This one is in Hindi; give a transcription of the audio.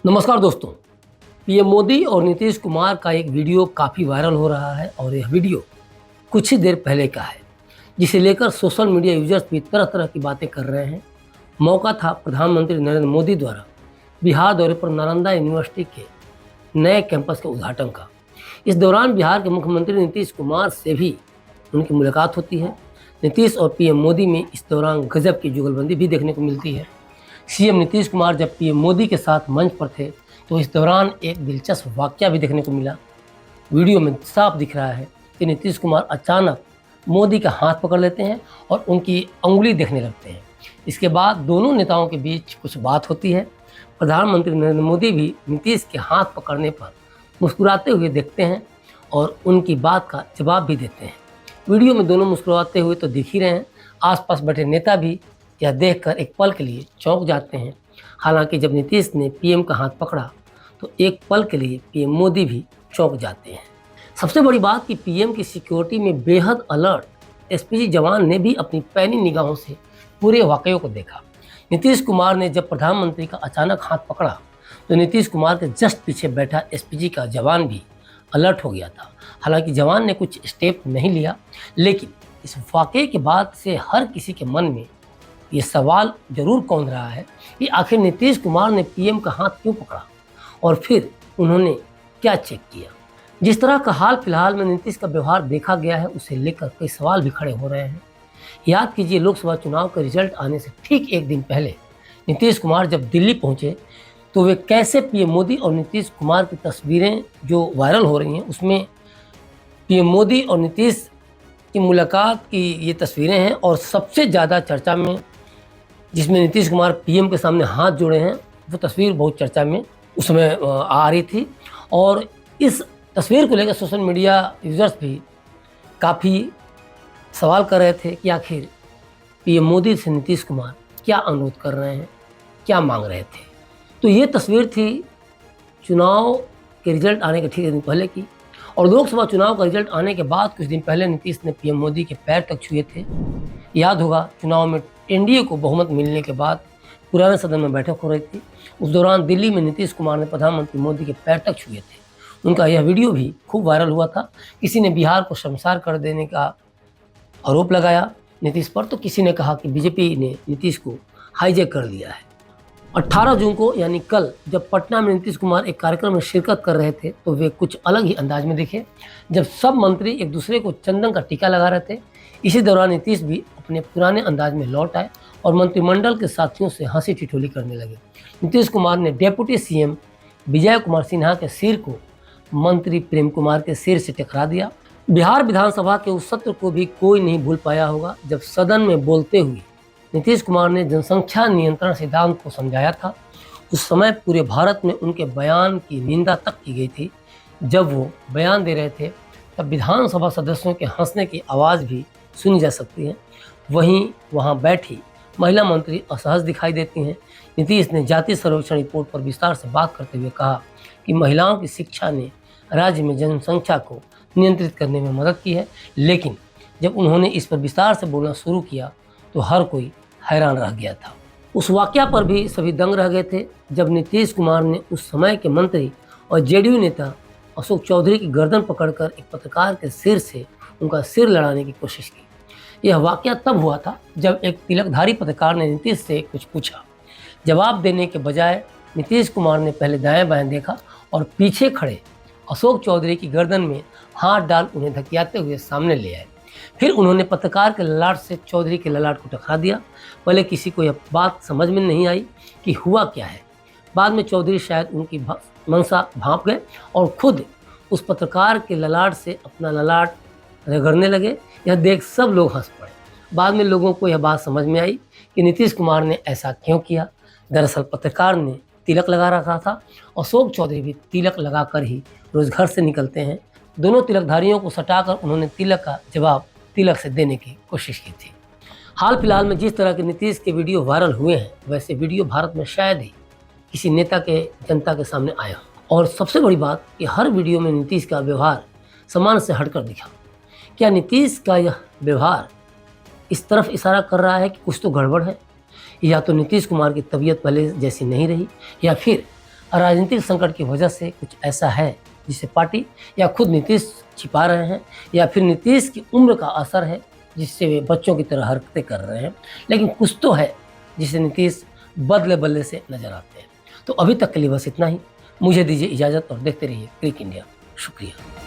नमस्कार दोस्तों। पीएम मोदी और नीतीश कुमार का एक वीडियो काफ़ी वायरल हो रहा है और यह वीडियो कुछ ही देर पहले का है, जिसे लेकर सोशल मीडिया यूजर्स भी तरह तरह की बातें कर रहे हैं। मौका था प्रधानमंत्री नरेंद्र मोदी द्वारा बिहार दौरे पर नालंदा यूनिवर्सिटी के नए कैंपस के उद्घाटन का। इस दौरान बिहार के मुख्यमंत्री नीतीश कुमार से भी उनकी मुलाकात होती है। नीतीश और पीएम मोदी में इस दौरान गजब की जुगलबंदी भी देखने को मिलती है। सीएम नीतीश कुमार जब पीएम मोदी के साथ मंच पर थे तो इस दौरान एक दिलचस्प वाकया भी देखने को मिला। वीडियो में साफ दिख रहा है कि नीतीश कुमार अचानक मोदी का हाथ पकड़ लेते हैं और उनकी अंगुली देखने लगते हैं। इसके बाद दोनों नेताओं के बीच कुछ बात होती है। प्रधानमंत्री नरेंद्र मोदी भी नीतीश के हाथ पकड़ने पर मुस्कुराते हुए देखते हैं और उनकी बात का जवाब भी देते हैं। वीडियो में दोनों मुस्कुराते हुए तो दिख ही रहे हैं, आसपास बैठे नेता भी यह देखकर एक पल के लिए चौंक जाते हैं। हालांकि जब नीतीश ने पीएम का हाथ पकड़ा तो एक पल के लिए पीएम मोदी भी चौंक जाते हैं। सबसे बड़ी बात कि पीएम की सिक्योरिटी में बेहद अलर्ट एसपीजी जवान ने भी अपनी पैनी निगाहों से पूरे वाकये को देखा। नीतीश कुमार ने जब प्रधानमंत्री का अचानक हाथ पकड़ा तो नीतीश कुमार के जस्ट पीछे बैठा एसपीजी का जवान भी अलर्ट हो गया था। हालांकि जवान ने कुछ स्टेप नहीं लिया, लेकिन इस वाकये के बाद से हर किसी के मन में ये सवाल जरूर कौंध रहा है कि आखिर नीतीश कुमार ने पीएम का हाथ क्यों पकड़ा और फिर उन्होंने क्या चेक किया। जिस तरह का हाल फिलहाल में नीतीश का व्यवहार देखा गया है, उसे लेकर कई सवाल भी खड़े हो रहे हैं। याद कीजिए, लोकसभा चुनाव का रिजल्ट आने से ठीक एक दिन पहले नीतीश कुमार जब दिल्ली पहुंचे तो वे कैसे पीएम मोदी और नीतीश कुमार की तस्वीरें जो वायरल हो रही हैं उसमें पीएम मोदी और नीतीश की मुलाकात की ये तस्वीरें हैं। और सबसे ज़्यादा चर्चा में जिसमें नीतीश कुमार पीएम के सामने हाथ जोड़े हैं, वो तस्वीर बहुत चर्चा में उस समय आ रही थी। और इस तस्वीर को लेकर सोशल मीडिया यूजर्स भी काफ़ी सवाल कर रहे थे कि आखिर पीएम मोदी से नीतीश कुमार क्या अनुरोध कर रहे हैं, क्या मांग रहे थे। तो ये तस्वीर थी चुनाव के रिजल्ट आने के ठीक एक दिन पहले की। और लोकसभा चुनाव का रिजल्ट आने के बाद कुछ दिन पहले नीतीश ने पीएम मोदी के पैर तक छुए थे। याद होगा, चुनाव में एनडीए को बहुमत मिलने के बाद पुराने सदन में बैठक हो रही थी। उस दौरान दिल्ली में नीतीश कुमार ने प्रधानमंत्री मोदी के पैर तक छुए थे। उनका यह वीडियो भी खूब वायरल हुआ था। किसी ने बिहार को शर्मसार कर देने का आरोप लगाया नीतीश पर, तो किसी ने कहा कि बीजेपी ने नीतीश को हाईजैक कर लिया है। 18 जून को यानी कल जब पटना में नीतीश कुमार एक कार्यक्रम में शिरकत कर रहे थे तो वे कुछ अलग ही अंदाज में दिखे, जब सब मंत्री एक दूसरे को चंदन का टीका लगा रहे थे। इसी दौरान नीतीश भी अपने पुराने अंदाज में लौट आए और मंत्रिमंडल के साथियों से हंसी ठिठोली करने लगे। नीतीश कुमार ने डेप्यूटी सीएम विजय कुमार सिन्हा के सिर को मंत्री प्रेम कुमार के सिर से टकरा दिया। बिहार विधानसभा के उस सत्र को भी कोई नहीं भूल पाया होगा जब सदन में बोलते हुए नीतीश कुमार ने जनसंख्या नियंत्रण सिद्धांत को समझाया था। उस समय पूरे भारत में उनके बयान की निंदा तक की गई थी। जब वो बयान दे रहे थे तब विधानसभा सदस्यों के हंसने की आवाज़ भी सुनी जा सकती है। वहीं वहां बैठी महिला मंत्री असहज दिखाई देती हैं। नीतीश ने जाति सर्वेक्षण रिपोर्ट पर विस्तार से बात करते हुए कहा कि महिलाओं की शिक्षा ने राज्य में जनसंख्या को नियंत्रित करने में मदद की है, लेकिन जब उन्होंने इस पर विस्तार से बोलना शुरू किया तो हर कोई हैरान रह गया था। उस वाकया पर भी सभी दंग रह गए थे जब नीतीश कुमार ने उस समय के मंत्री और जेडीयू नेता अशोक चौधरी की गर्दन पकड़कर एक पत्रकार के सिर से उनका सिर लड़ाने की कोशिश की। यह वाकया तब हुआ था जब एक तिलकधारी पत्रकार ने नीतीश से कुछ पूछा। जवाब देने के बजाय नीतीश कुमार ने पहले दाएं बाएं देखा और पीछे खड़े अशोक चौधरी की गर्दन में हाथ डाल उन्हें धकियाते हुए सामने ले आए। फिर उन्होंने पत्रकार के ललाट से चौधरी के ललाट को टकरा दिया। पहले किसी को यह बात समझ में नहीं आई कि हुआ क्या है। बाद में चौधरी शायद उनकी मंशा भांप गए और खुद उस पत्रकार के ललाट से अपना ललाट रगड़ने लगे। यह देख सब लोग हंस पड़े। बाद में लोगों को यह बात समझ में आई कि नीतीश कुमार ने ऐसा क्यों किया। दरअसल पत्रकार ने तिलक लगा रखा था। अशोक चौधरी भी तिलक लगाकर ही रोज घर से निकलते हैं। दोनों तिलकधारियों को सटाकर उन्होंने तिलक का जवाब तिलक से देने की कोशिश की थी। हाल फिलहाल में जिस तरह के नीतीश के वीडियो वायरल हुए हैं, वैसे वीडियो भारत में शायद ही किसी नेता के जनता के सामने आया। और सबसे बड़ी बात कि हर वीडियो में नीतीश का व्यवहार सामान्य से हटकर दिखा। क्या नीतीश का यह व्यवहार इस तरफ इशारा कर रहा है कि कुछ तो गड़बड़ है, या तो नीतीश कुमार की तबीयत पहले जैसी नहीं रही, या फिर राजनीतिक संकट की वजह से कुछ ऐसा है जिसे पार्टी या खुद नीतीश छिपा रहे हैं, या फिर नीतीश की उम्र का असर है जिससे वे बच्चों की तरह हरकतें कर रहे हैं। लेकिन कुछ तो है जिसे नीतीश बदले बदले से नजर आते हैं। तो अभी तक के लिए बस इतना ही। मुझे दीजिए इजाज़त और देखते रहिए क्लिक इंडिया। शुक्रिया।